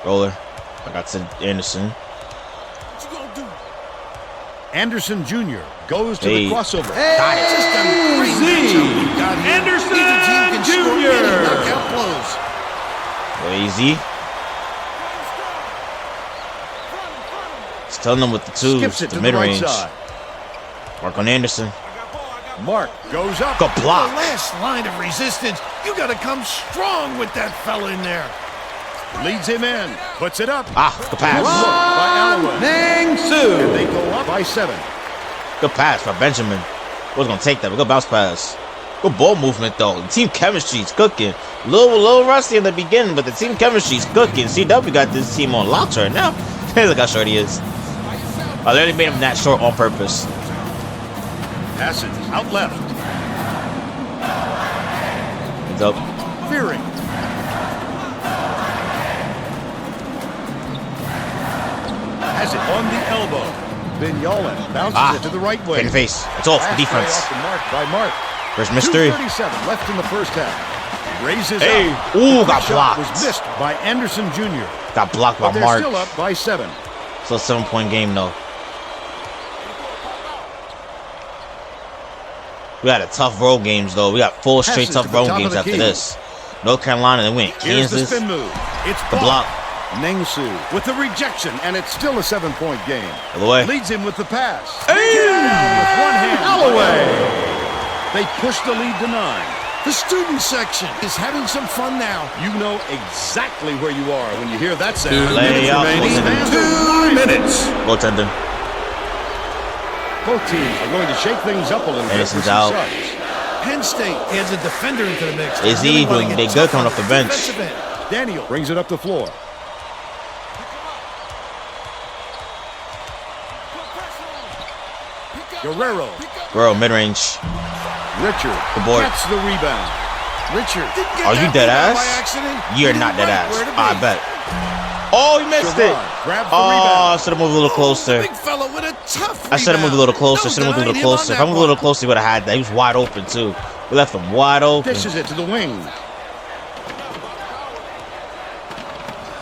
Roller. I got to Anderson. Anderson Jr. goes to Hey. the crossover. Got it. Just a great matchup we've got here. Anderson Either team can score Jr. any knockout blows. Easy. Just telling them with the twos, Skips it the to the right mid-range. side. Mark on Anderson. Mark goes up. Good The block. last line of resistance. You got to come strong with that fella in there. Leads him in. Puts it up. Ah, good Good pass. look by Allen. And they go up by 7. Good pass by Benjamin. Was gonna take that, but good bounce pass. Good ball movement though. The team chemistry's cooking. A little rusty in the beginning, but the team chemistry's cooking. CW got this team on locks right now. Look how short he is. I literally made him that short on purpose. Passes out left. Heads up. Fearing Has it on the elbow. Vignola bounces it to the right wing. In the face. It's off. Pass Defense. off the mark by Mark. Where's mystery? 2:37 left in the first half. Raises Hey. up. Ooh, The got shot blocked. was missed by Anderson Jr. Got blocked by But they're Mark. still up by 7. So 7-point game though. We got a tough road games though. We got 4 straight Passes tough to the road top of games the after key. this. North Carolina, then went Here's the Kansas. spin move. It's The block. Ningsu with the rejection, and it's still a 7-point game. All the way. Leads him with the pass. Hey! Down with one hand. Holloway. They push the lead to 9. The student section is having some fun now. You know exactly where you are when you hear that sound. 2 Lay minutes up, remaining. goaltender. 2 minutes. Goaltender. Both teams are going to shake things up a little bit. Anderson's for some out. subs. Penn State adds a defender into the mix. Is They he really wanna doing- get they tough good coming on off the bench. defensive end. Daniel brings it up the floor. Guerrero. Bro, mid-range. Richard Good board. gets the rebound. Richard. didn't get Are you that dead rebound ass? by accident. You're He not did dead right ass. where to be. I bet. Oh, he missed it. Gerard grabs the Oh, I rebound. should have moved a little closer. Big fella with a tough I should have moved a little closer. No Should have moved a little denying him on closer. If that I moved a little one. closer, he would have had that. He was wide open too. We left him wide open. Dishes it to the wing.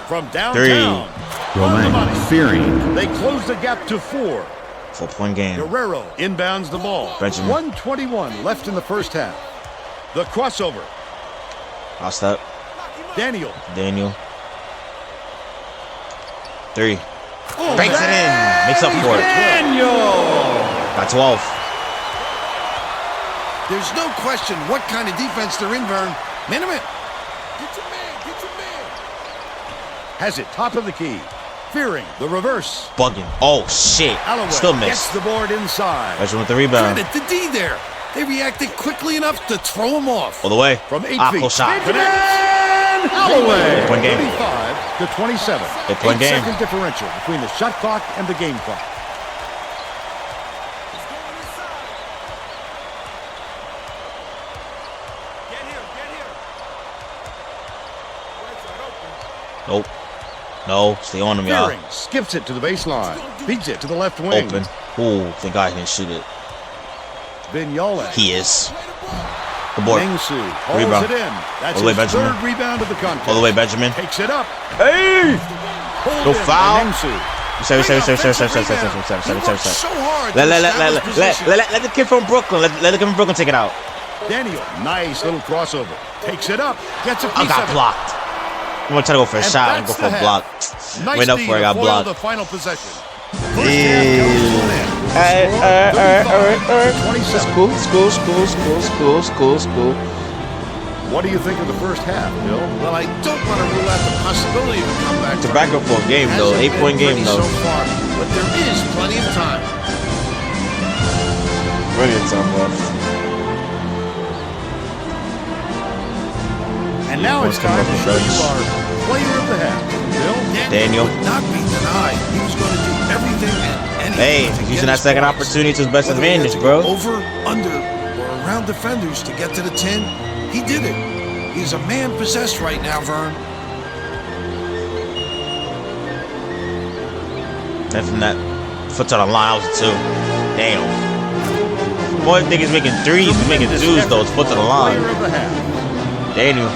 From downtown. 3. On the money. Fearing. They close the gap to 4. 4-point game. Guerrero inbounds the ball. Benjamin. 1:21 left in the first half. The crossover. I'll step. Daniel. Daniel. 3. Oh, Breaks it in. Makes up for it. Got 12. There's no question what kind of defense they're in, Vern. Minimum. Get your man. Get your man. Has it top of the key. Fearing the reverse. Bugging. Oh, shit. Alloway Still gets missed. the board inside. Benjamin with the rebound. Credit the D there. They reacted quickly enough to throw him off. All the way. From 8 feet. Close shot. Connects. Holloway. 8-point game. 35 to 27. 8-point game. 8-second differential between the shot clock and the game clock. Nope. No. Stay on him, y'all. Fearing skips it to the baseline. Feeds it to the left wing. Open. Ooh, thank God he didn't shoot it. Vignola. He is. Good board. Ningsu holds Rebound. it in. That's All the way, his Benjamin. third rebound of the contest. All the way, Benjamin. Takes it up. Hey! Hold No in foul. by Ningsu. Service. He worked so hard to establish position. Let the kid from Brooklyn. Let the kid from Brooklyn take it out. Daniel, nice little crossover. Takes it up. Gets a piece I got of it. blocked. I'm gonna try to go for a And shot and go that's for a the block. Nice Went up D for it, to got foil blocked. the final possession. First half comes to an end. Alright. 27. School. What do you think of the first half, Bill? Well, I don't want to rule out the possibility of a comeback. It's a back up for a game though. Hasn't 8-point been game pretty though. So far, but there is plenty of time. Plenty of time left. And now it's time to show you our player of the half. Bill? Daniel. Would not be denied. He was going to do everything and anything. Hey, to he's get using that his second points. opportunity to his best Whether he had advantage, to go bro. Over, under, or around defenders to get to the 10, he did it. He is a man possessed right now, Vern. And from that foot on the line, that was a 2. Damn. Boy, think he's making 3s. He's making 2s though. It's foot to the line. Player of the half. Daniel.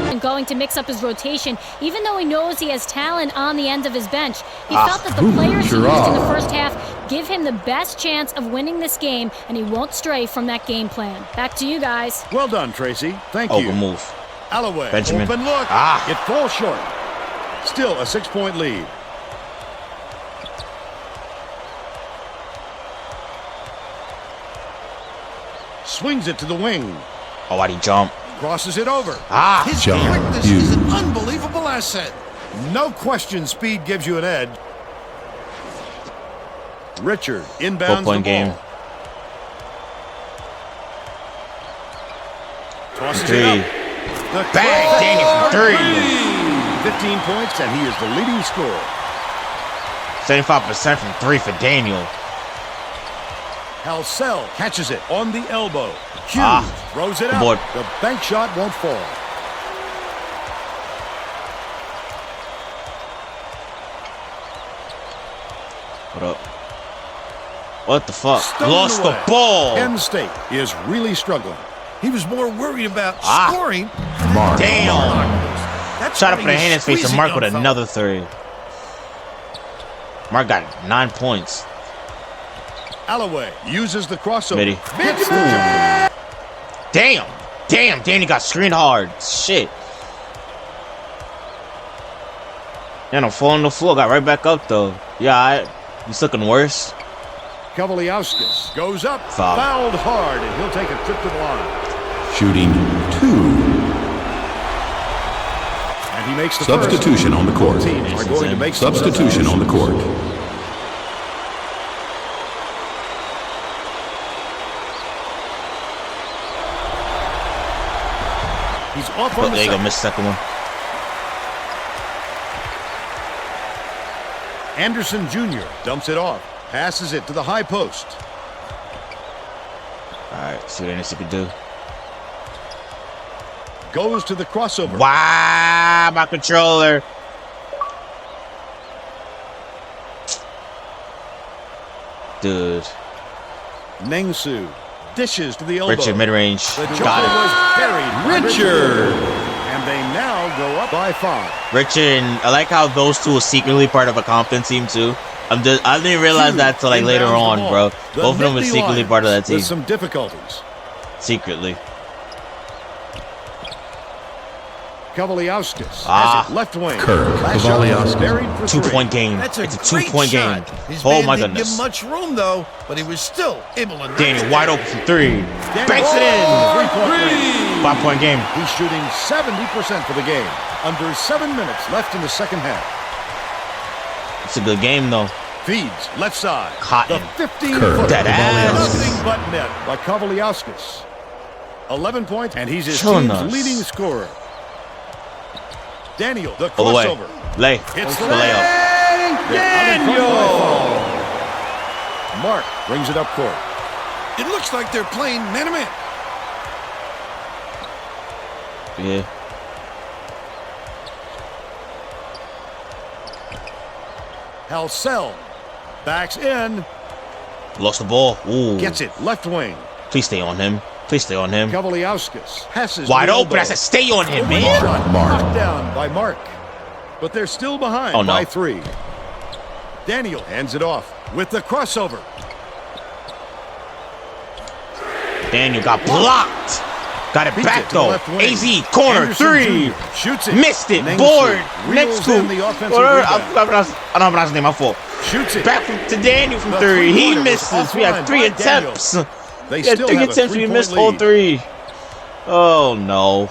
And going to mix up his rotation, even though he knows he has talent on the end of his bench. He felt that the players he used in the first half give him the best chance of winning this game, and he won't stray from that game plan. Back to you guys. Well done, Tracy. Thank Oh, you. good move. Alloway. Benjamin. Open look. It falls short. Still a 6-point lead. Swings it to the wing. Oh, why'd he jump? Crosses it over. His quickness is an unbelievable asset. No question speed gives you an edge. Richard inbounds 4-point the game. ball. Tosses 3. it up. The Bang! Daniel for 3. 15 points, and he is the leading scorer. 75% from 3 for Daniel. Halsell catches it on the elbow. Hughes throws it good out. board. The bank shot won't fall. What up? What the fuck? Stolen Lost away. the ball. Penn State is really struggling. He was more worried about scoring. Damn. That's Shot up why for the he hand was in face and squeezing Mark young with fella. another 3. Mark got 9 points. Alloway uses the crossover. Midi. Hits the jumper. Damn. Damn, Danny got screened hard. Shit. And I'm falling on the floor. Got right back up, though. Yeah, he's looking worse. Kavaliauskas goes up, Foul. fouled hard, and he'll take a trip to the line. Shooting 2. And he makes the Substitution on the court. Both teams are going to make some Substitution on the court. He's off Oh, on the there you go, second. missed the second one. Anderson Jr. dumps it off, passes it to the high post. Alright, see what Anderson can do. Goes to the crossover. Wow, my controller. Dude. Nengsu dishes to the elbow. Richard mid-range. The jumper Got was buried. by Richard. And they now go up by 5. it. Richard, and I like how those two are secretly part of a Compton team too. I didn't realize that till like later Inbounds the on, ball. bro. The Both of them were Nittany secretly Lions part of that team. with some difficulties. Secretly. Kavaliauskas Ah. has it left wing. Kirk Last shot was Kavaliauskas. buried for 3. 2-point game. That's It's a great 2-point game. shot. His Oh man my didn't give goodness. him much room though, but he was still able to. Daniel wide open for 3. Daniel- Banks it in. 3-point range. 5-point game. He's shooting 70% for the game. Under 7 minutes left in the second half. It's a good game though. Feeds left side. Cotton. The 15 Kirk footer. That ass. Nothing but net by Kavaliauskas. 11 points, and he's his Killing team's us. leading scorer. Daniel, the All the way. crossover. Lay. Hits the the layup. Daniel! Mark brings it up court. It looks like they're playing man-to-man. Yeah. Halsell backs in, Lost the ball. Ooh. gets it left wing. Please stay on him. Please stay on him. Kavaliauskas passes to Wide the open. I elbow. said stay on him, man. Shot Mark. knocked down by Mark. But they're still behind Oh, no. by 3. Daniel hands it off with the crossover. Daniel got blocked. Got it Beats back it to the though. left wing. AZ corner Anderson 3. Jr. shoots it. Missed it. Nengsu Board. reels Next in to. the offensive Whatever. rebound. I don't know how to pronounce his name. My fault. Shoots it. Back to Daniel from The 3. He three-pointer was misses. We had offline 3 by Daniel. attempts. They We had still 3 have a attempts. We 3-point missed all lead. 3. Oh no.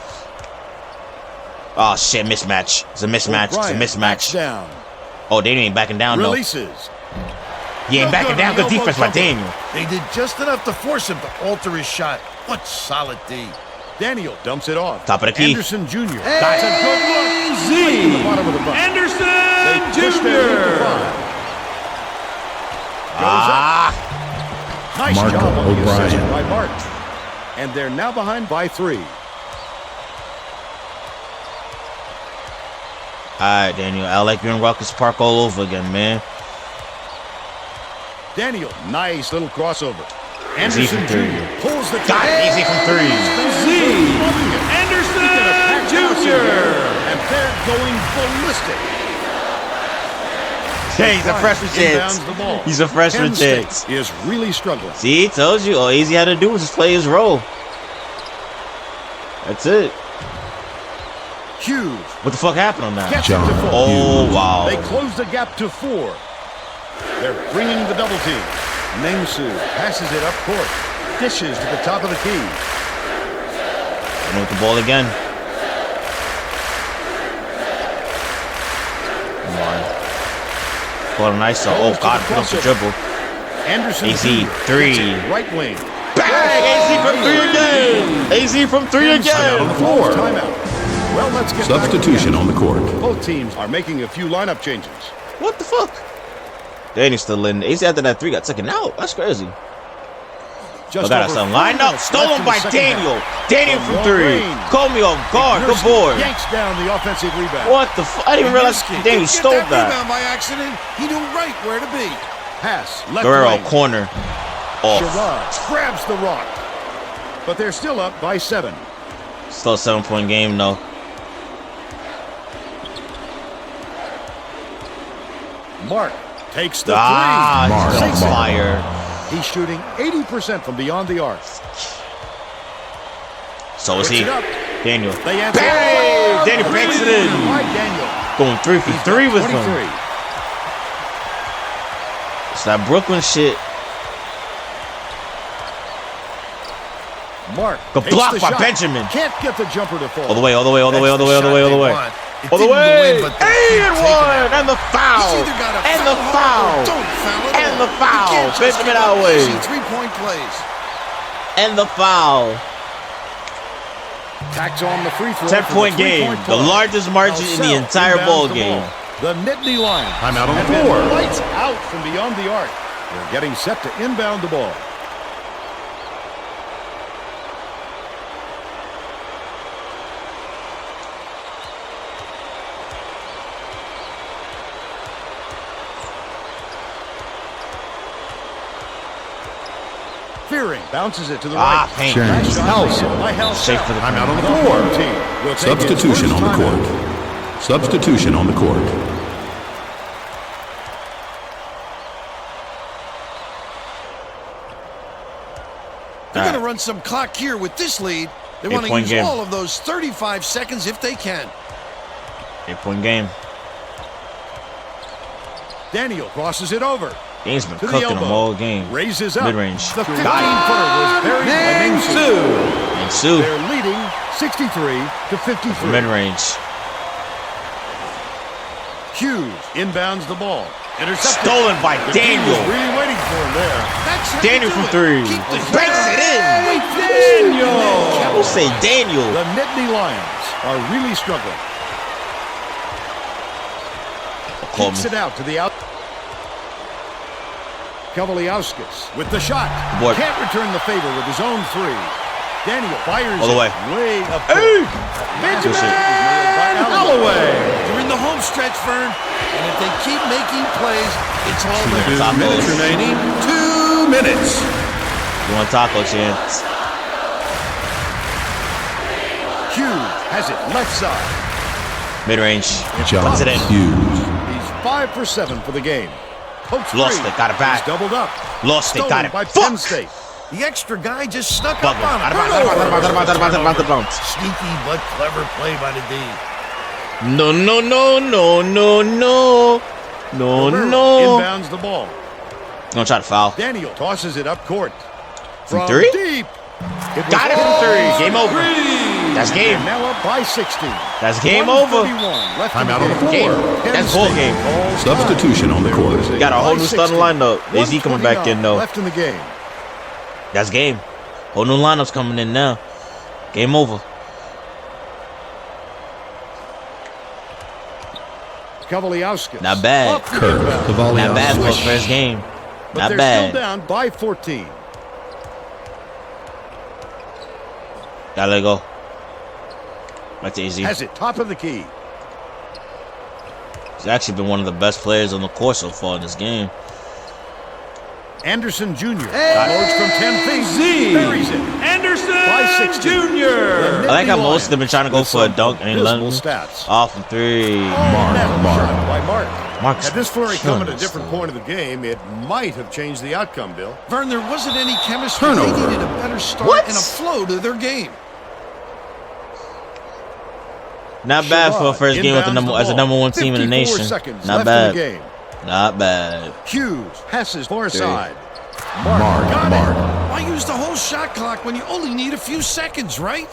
Oh shit, mismatch. It's a mismatch. O'Brien It's a backs mismatch. down. Oh, Daniel ain't backing down though. Releases. He ain't backing down. Good defense by Daniel. They did just enough to force him to alter his shot. What solid D. Daniel dumps it off. Top of the key. Anderson Jr. Got That's a good look. Right to the bottom of the bucket. They push their lead to 5. Ah. Nice Marco job on the assist O'Brien. by Mark. And they're now behind by 3. Alright, Daniel. I like you in Ruckus Park all over again, man. Daniel, nice little crossover. Easy Anderson from 3. Jr. pulls the Got it. Easy from 3. Anderson Jr. And they're going ballistic. Hey, he's a freshman Inbounds chance. the ball. He's a freshman Penn State chance. is really struggling. See, told you. All Easy had to do was just play his role. That's it. Hughes What the fuck happened on that? gets it to 4. Oh, wow. They close the gap to 4. They're bringing the double team. Nengsu passes it up court. Dishes to the top of the key. And with the ball again. Come on. Caught a nice. Oh, God. Put up the dribble. Anderson AZ, Jr. 3. gets it right wing. Bang! AZ from 3 again. AZ from 3 again. Calls timeout. Well, let's get Substitution back on the court. Both teams are making a few lineup changes. What the fuck? Daniel's still in. AZ after that 3 got taken out. That's crazy. I got us some lined up. Stolen by Daniel. Daniel from 3. Call me off guard. Good board. Yanks down the offensive rebound. What the fuck? I didn't even realize Daniel Get stole that that. rebound by accident. He knew right where to be. Pass. Left Guerrero, lane. corner. Off. Sherrod grabs the rock. But they're still up by 7. Still a 7-point game, though. Mark takes the Mark three. on fire. He's shooting 80% from beyond the arc. So is he. Daniel. They answer. Bang! Daniel breaks it in. By Daniel. Going 3 for 3 with 23. him. It's that Brooklyn shit. Mark. Good takes block the by shot. Benjamin. Can't get the jumper to fall. All the way, all the way, all the way, all the way, all the way, all the way. All the way. And the foul. And the foul. And the foul. Benjamin Elway. 3-point plays. And the foul. Tacks on the free throw. 10-point game. The largest margin in the entire ball game. The Nittany Lions. Timeout on the have been floor. Lights out from beyond the arc. They're getting set to inbound the ball. Fearing bounces it to the right. Paint. Safe for the timeout on the floor. Substitution on the court. Substitution on the court. They're going to run some clock here with this lead. They want to use all of those 35 seconds if they can. 8-point game. Daniel crosses it over. Game's been cooking them all game. Raises up. Mid-range. The 15-footer was buried by Mingsu. They're leading 63 to 53. Mid-range. Hughes inbounds the ball. Intercepted. Stolen by The team Daniel. was really waiting for him there. That's how Daniel you do from it. 3. Keep the Breaks it in. Daniel. We'll say Daniel. The Nittany Lions are really struggling. Kicks it out to the out. Kavaliauskas with the shot. Boy. Can't return the favor with his own 3. Daniel fires All the way. Way up. Hey! Benjamin Holloway. You're in the home stretch, Vern. And if they keep making plays, it's all 2 there. minutes remaining. 2 minutes. You want taco chance? Hughes has it left side. Mid-range. John Puts it in. Hughes. He's 5 for 7 for the game. Pokes Lost free. it. Got it back. He's doubled up. Lost it. Stolen Got it. by Penn Fuck! State. The extra guy just snuck Bugger. up on Out him. of bounds. Sneaky but clever play by the D. No, no, no, no, no, no. No, Guerrero no. inbounds the ball. Gonna try to foul. Daniel tosses it up court. From 3? Deep. Got it from 3. Game over. That's game. And now up by 60. That's game over. 1:31 left in Timeout the on the floor. game. That's ball game. Substitution on the court. Got a whole new starting lineup. AZ coming back in, though. Left in the game. That's game. Whole new lineups coming in now. Game over. Kavaliauskas. Not bad. Up the Kirk inbound. Cavaliauskas. Not bad for the first game. But Not they're bad. still down by 14. Gotta let it go. Back to AZ. Has it top of the key. He's actually been one of the best players on the court so far in this game. Anderson Jr. Loads from 10 feet. Buries it. Anderson By 60. Jr. I like how most of them been trying to go for a dunk and Visible London. stats. Off from 3. Shot by Mark. Mark's Had this flurry come at a killing different this point of the game, it might have changed the outcome, Bill. Vern, there wasn't any chemistry. Turnover. They needed a better start What? and a flow to their game. Not bad for a first game with the as a number 1 team in the 54 nation. seconds Not left in the bad. game. Not bad. Hughes passes far 3. side. Mark. Why use the whole shot clock when you only need a few seconds, right?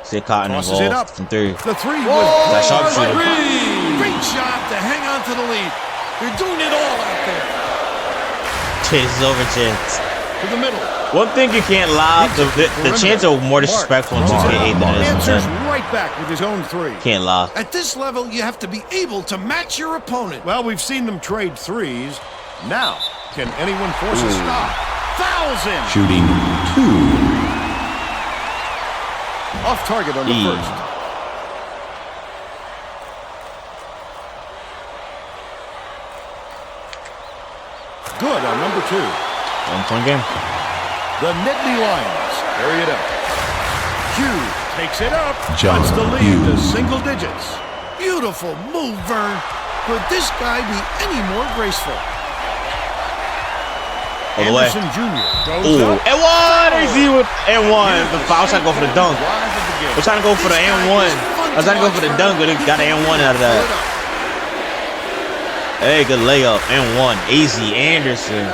See Cotton Tosses it involved up. from 3. The 3 That was sharpshooter. Great shot to hang on to the lead. They're doing it all out there. Chase is over chance. to the middle. One thing you can't lie, the chants are more disrespectful in 2K8 than it is in Answers 10. right back with his own 3. Can't lie. At this level, you have to be able to match your opponent. Well, we've seen them trade 3s. Now, can anyone force a stop? Fouls him. Shooting 2. Off target on the first. good on number 2. 1-point game. The Nittany Lions carry it up. Q takes it up. John Cuts the lead to Hughes. single digits. Beautiful move, Vern. Could this guy be any more graceful? All the way. Anderson Jr. goes Ooh, up. and one. Easy with and one. The foul shot go for the dunk. Drive of the game. We're trying to go for the and one. I was trying to go for the dunk, but it got an and one out of that. Hey, good layup. And one. Easy. Anderson.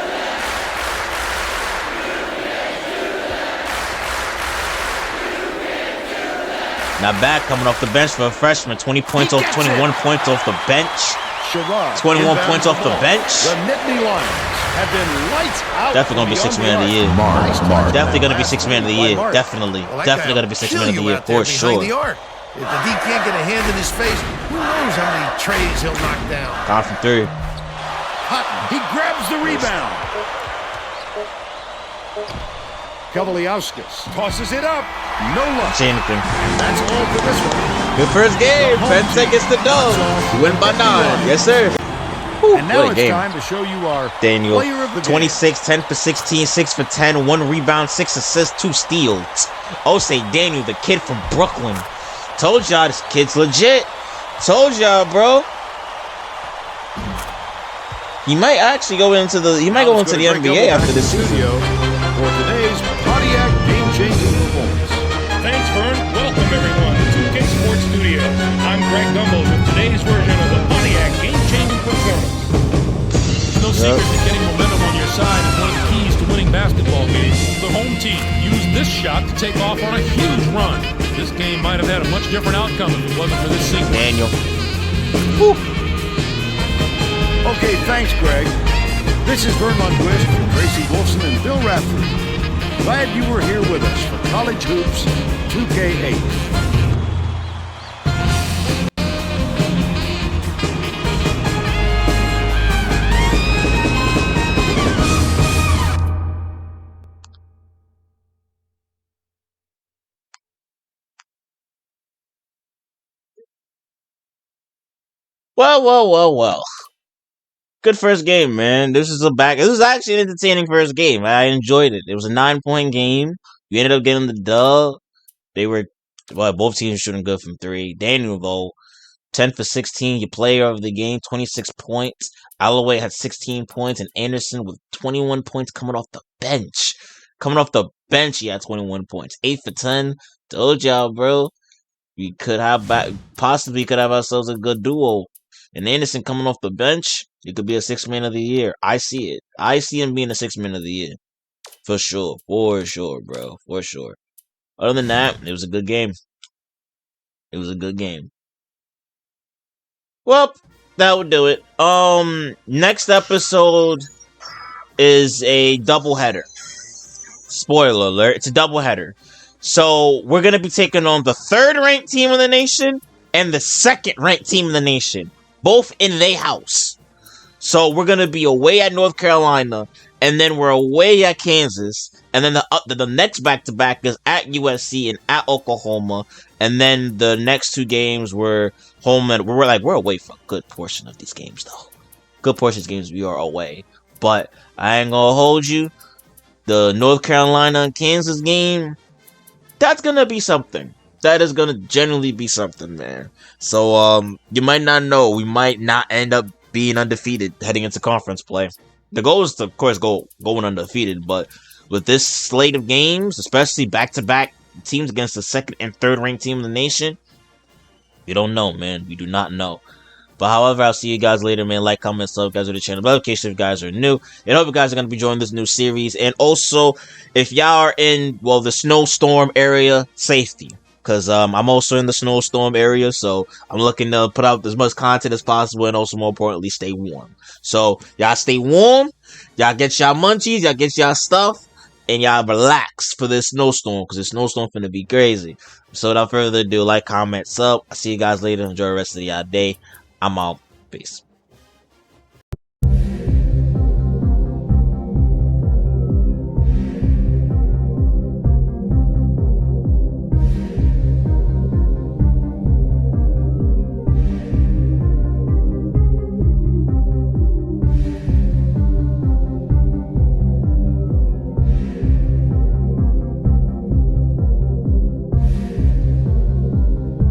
Not bad coming off the bench for a freshman. 20 points off, 21 points off the bench. Sherrod 21 inbounds points off the ball. bench. The Nittany Lions have been lights out. Definitely gonna be from six man of the year. Mark. Definitely gonna be six man of the year. Mark. Definitely. Well, that Definitely guy gonna be will six kill man of the you year out there for behind the sure. arc. If the D can't get a hand in his face, who knows how many trays he'll knock down. Gone from 3. Hutton, he grabs the rebound. Kavaliauskas tosses it up. No luck. See anything. That's all for this one. Good first game. Penn gets the dub. You win by 9. Yes, sir. Whew, And now what a it's game. time to show you our Daniel, player of the game. 26, 10 for 16, 6 for 10, 1 rebound, 6 assists, 2 steals. Osei Daniel, the kid from Brooklyn. Told y'all this kid's legit. Told y'all, bro. He might actually go into the. He might go into the NBA after this season. For today's Pontiac game-changing performance. Thanks, Vern. Welcome, everyone, to 2K Sports Studio. I'm Greg Gumbel with today's version of the Pontiac game-changing performance. It's no secret that getting momentum on your side is one of the keys to winning basketball games. The home team used this shot to take off on a huge run. This game might have had a much different outcome if it wasn't for this sequence. Daniel. Okay, thanks, Greg. This is Vern Lundquist, Tracy Wolfson, and Bill Radford. Glad you were here with us for College Hoops 2K8. Well. Good first game, man. This is actually an entertaining first game. I enjoyed it. It was a 9-point game. You ended up getting the dub. Both teams were shooting good from 3. Daniel go 10 for 16. Your player of the game, 26 points. Alloway had 16 points, and Anderson with 21 points coming off the bench. Coming off the bench, he had 21 points. 8 for 10. Told y'all, bro. We could have possibly could have ourselves a good duo. And Anderson coming off the bench, he could be a 6-man of the year. I see it. I see him being a 6-man of the year. For sure. For sure, bro. For sure. Other than that, it was a good game. It was a good game. Well, that would do it. Next episode is a doubleheader. Spoiler alert, it's a doubleheader. So, we're going to be taking on the 3rd-ranked team in the nation and the 2nd-ranked team in the nation. Both in their house. So we're going to be away at North Carolina, and then we're away at Kansas, and then the next back-to-back is at USC and at Oklahoma, and then the next 2 games were home, and we're away for a good portion of these games, though. Good portion of these games we are away. But I ain't going to hold you. The North Carolina and Kansas game, that's going to be something. That is going to generally be something, man. So, you might not know. We might not end up being undefeated heading into conference play. The goal is to, of course, going undefeated. But with this slate of games, especially back-to-back teams against the 2nd and 3rd-ranked team in the nation, we don't know, man. We do not know. But however, I'll see you guys later, man. Like, comment, sub, guys, to the channel. Notification if you guys are new. And hope you guys are going to be joining this new series. And also, if y'all are in, the snowstorm area, safety. Because I'm also in the snowstorm area, so I'm looking to put out as much content as possible, and also, more importantly, stay warm. So, y'all stay warm, y'all get y'all munchies, y'all get y'all stuff, and y'all relax for this snowstorm, because this snowstorm finna be crazy. So, without further ado, like, comment, sub. I'll see you guys later. Enjoy the rest of y'all day. I'm out. Peace.